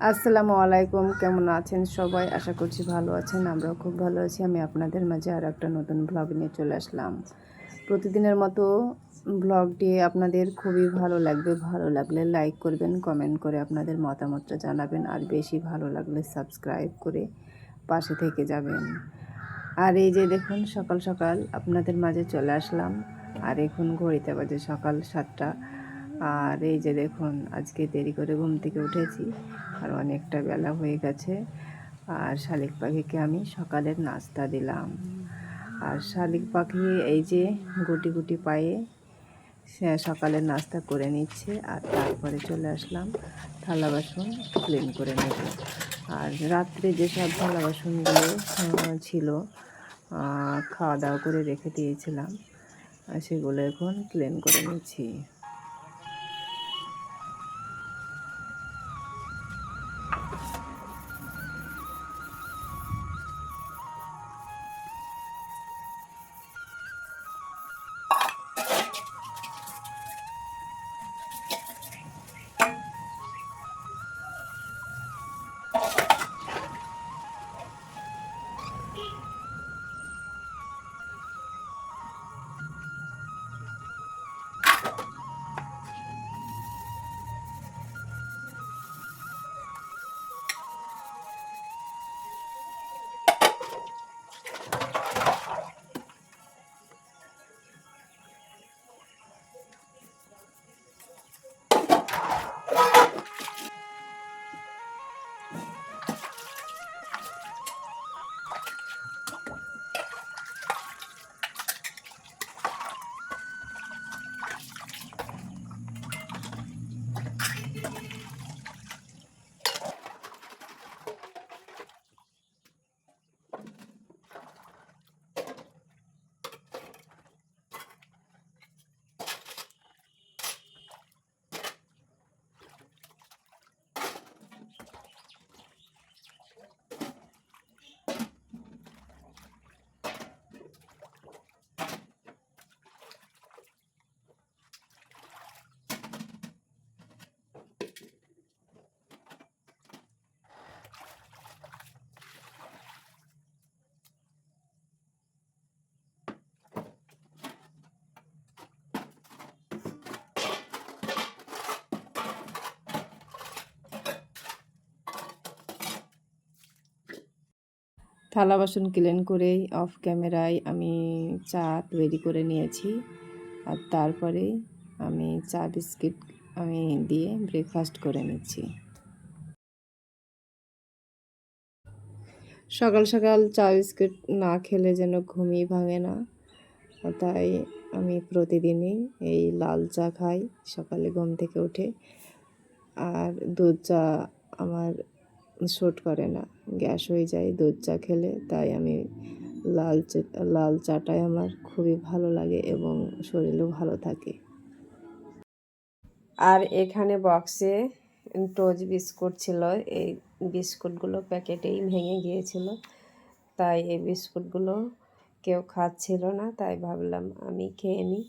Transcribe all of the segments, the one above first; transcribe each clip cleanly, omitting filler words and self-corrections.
আসসালামু আলাইকুম, কেমন আছেন সবাই? আশা করছি ভালো আছেন। আমরাও খুব ভালো আছি। আমি আপনাদের মাঝে আর একটা নতুন ব্লগ নিয়ে চলে আসলাম। প্রতিদিনের মতো ব্লগটি আপনাদের খুবই ভালো লাগবে। ভালো লাগলে লাইক করবেন, কমেন্ট করে আপনাদের মতামতটা জানাবেন, আর বেশি ভালো লাগলে সাবস্ক্রাইব করে পাশে থেকে যাবেন। আর এই যে দেখুন, সকাল সকাল আপনাদের মাঝে চলে আসলাম। আর এখন ঘড়িতে বাজে সকাল 7টা। আর এই যে দেখুন, আজকে দেরি করে ঘুম থেকে উঠেছি, আর অনেকটা বেলা হয়ে গেছে। আর শালিক পাখিকে আমি সকালের নাস্তা দিলাম। আর শালিক পাখি এই যে গুটি গুটি পায়ে সে সকালের নাস্তা করে নিচ্ছে। আর তারপরে চলে আসলাম থালা বাসন ক্লিন করে নেব। আর রাত্রে যেসব থালা বাসনগুলো ছিল, খাওয়া দাওয়া করে রেখে দিয়েছিলাম, সেগুলো এখন ক্লিন করে নিচ্ছি। থালা বাসন ক্লিন করেই অফ ক্যামেরায় আমি চা তৈরি করে নিয়েছি। আর তারপরে আমি চা বিস্কিট দিয়ে ব্রেকফাস্ট করে নিচ্ছি। সকাল সকাল চা বিস্কিট না খেলে যেন ঘুমই ভাঙে না, তাই আমি প্রতিদিনই এই লাল চা খাই সকালে ঘুম থেকে উঠে। আর দুধ চা আমার শ্যুট করে না, গ্যাস হয়ে যায় দুধ চা খেলে। তাই আমি লাল চাটাই আমার খুবই ভালো লাগে এবং শরীরও ভালো থাকে। আর এখানে বক্সে টোজ বিস্কুট ছিল। এই বিস্কুটগুলো প্যাকেটেই ভেঙে গিয়েছিল, তাই এই বিস্কুটগুলো কেউ খাচ্ছিল না, তাই ভাবলাম আমি খেয়ে নিই।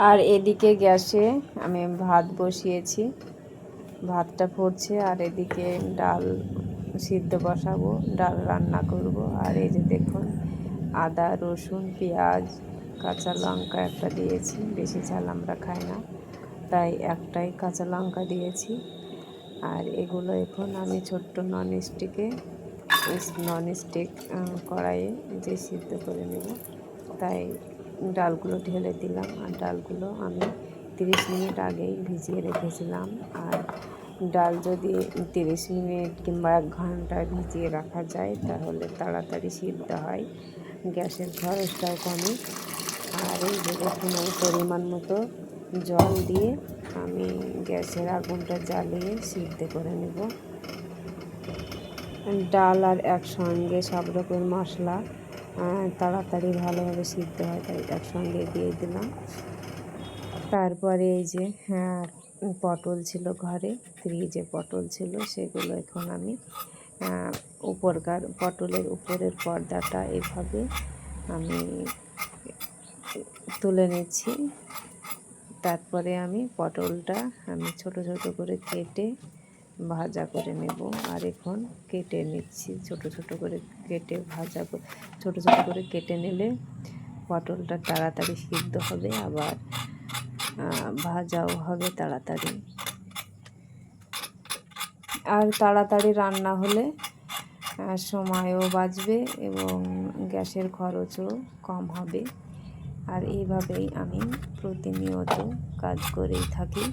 আর এদিকে গ্যাসে আমি ভাত বসিয়েছি, ভাতটা ফুটছে। আর এদিকে ডাল সিদ্ধ বসাবো, ডাল রান্না করব। আর এই যে দেখুন, আদা রসুন পেঁয়াজ কাঁচা লঙ্কা একটা দিয়েছি, বেশি ঝাল আমরা খাই না, তাই একটাই কাঁচা লঙ্কা দিয়েছি। আর এগুলো এখন আমি ছোট্ট ননস্টিক কড়াইয়ে যে সিদ্ধ করে নেব, তাই ডালগুলো ঢেলে দিলাম। আর ডালগুলো আমি 30 মিনিট আগেই ভিজিয়ে রেখেছিলাম। আর ডাল যদি 30 মিনিট কিংবা 1 ঘন্টা ভিজিয়ে রাখা যায়, তাহলে তাড়াতাড়ি সিদ্ধ হয়, গ্যাসের খরচটাও কমে। আর এই যে দেখুন, আমি পরিমাণ মতো জল দিয়ে আমি গ্যাসের আগুনটা জ্বালিয়ে সিদ্ধ করে নেব। ডাল আর একসঙ্গে সব রকমের মশলা তাড়াতাড়ি ভালোভাবে সিদ্ধ হয়, তাই একসঙ্গে দিয়ে দিলাম। তারপরে এই যে পটল ছিল ঘরে, ফ্রিজে পটল ছিল, সেগুলো এখন আমি পটলের উপরের পর্দাটা এভাবে আমি তুলে নিচ্ছি। তারপরে আমি পটলটা ছোট ছোট করে কেটে ভাজা করে নেব। আর এখন কেটে নিচ্ছি, ছোট ছোট করে কেটে ছোট ছোট করে কেটে নিলে পটলটা তাড়াতাড়ি সিদ্ধ হবে, আবার ভাজাও হবে তাড়াতাড়ি। আর তাড়াতাড়ি রান্না হলে সময়ও বাঁচবে এবং গ্যাসের খরচও কম হবে। আর এইভাবেই আমি প্রতিনিয়ত কাজ করেই থাকি।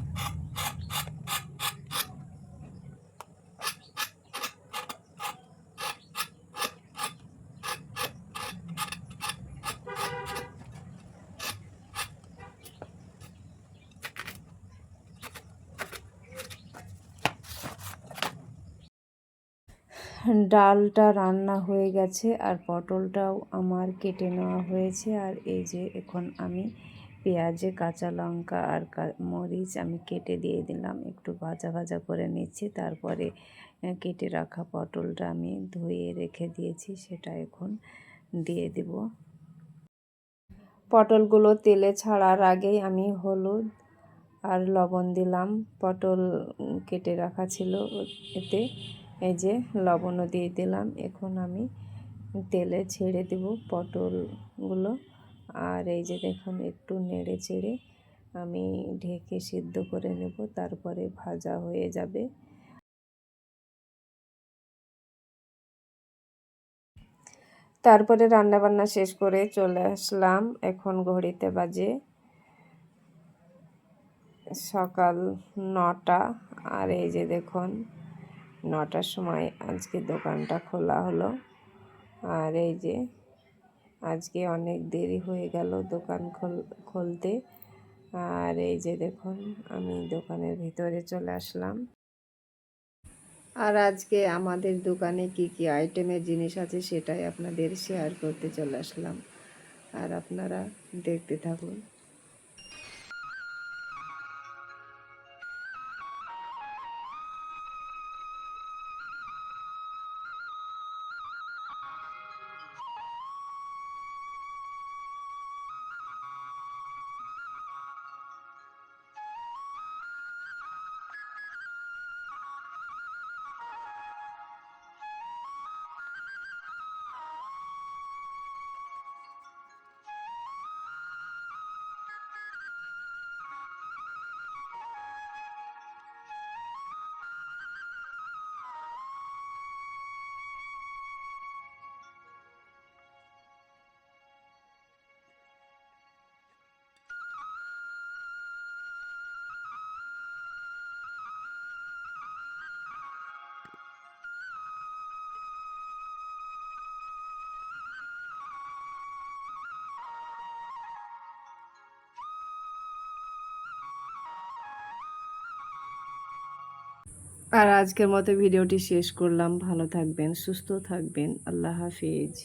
ডালটা রান্না হয়ে গেছে আর পটলটাও আমার কেটে নেওয়া হয়েছে। আর এই যে এখন আমি পেঁয়াজে কাঁচা লঙ্কা আর মরিচ আমি কেটে দিয়ে দিলাম, একটু ভাজা ভাজা করে নিচ্ছি। তারপরে কেটে রাখা পটলটা আমি ধুয়ে রেখে দিয়েছি, সেটা এখন দিয়ে দেব। পটলগুলো তেলে ছাড়ার আগেই আমি হলুদ আর লবণ দিলাম। পটল কেটে রাখা ছিল এতে, এই যে লবণও দিয়ে দিলাম। এখন আমি তেলে ছেড়ে দেব পটলগুলো। আর এই যে দেখুন, একটু নেড়ে চেড়ে আমি ঢেকে সিদ্ধ করে নেব, তারপরে ভাজা হয়ে যাবে। তারপরে রান্নাবান্না শেষ করে চলে আসলাম। এখন ঘড়িতে বাজে সকাল 9টা। আর এই যে দেখুন, 9টার সময় আজকে দোকানটা খোলা হলো। আর এই যে আজকে অনেক দেরি হয়ে গেল দোকান খুলতে। আর এই যে দেখুন, আমি দোকানের ভিতরে চলে আসলাম। আর আজকে আমাদের দোকানে কি কি আইটেমের জিনিস আছে সেটাই আপনাদের শেয়ার করতে চলে আসলাম। আর আপনারা দেখতে থাকুন। আর আজকের মতো ভিডিওটি শেষ করলাম। ভালো থাকবেন, সুস্থ থাকবেন। আল্লাহ হাফিজ।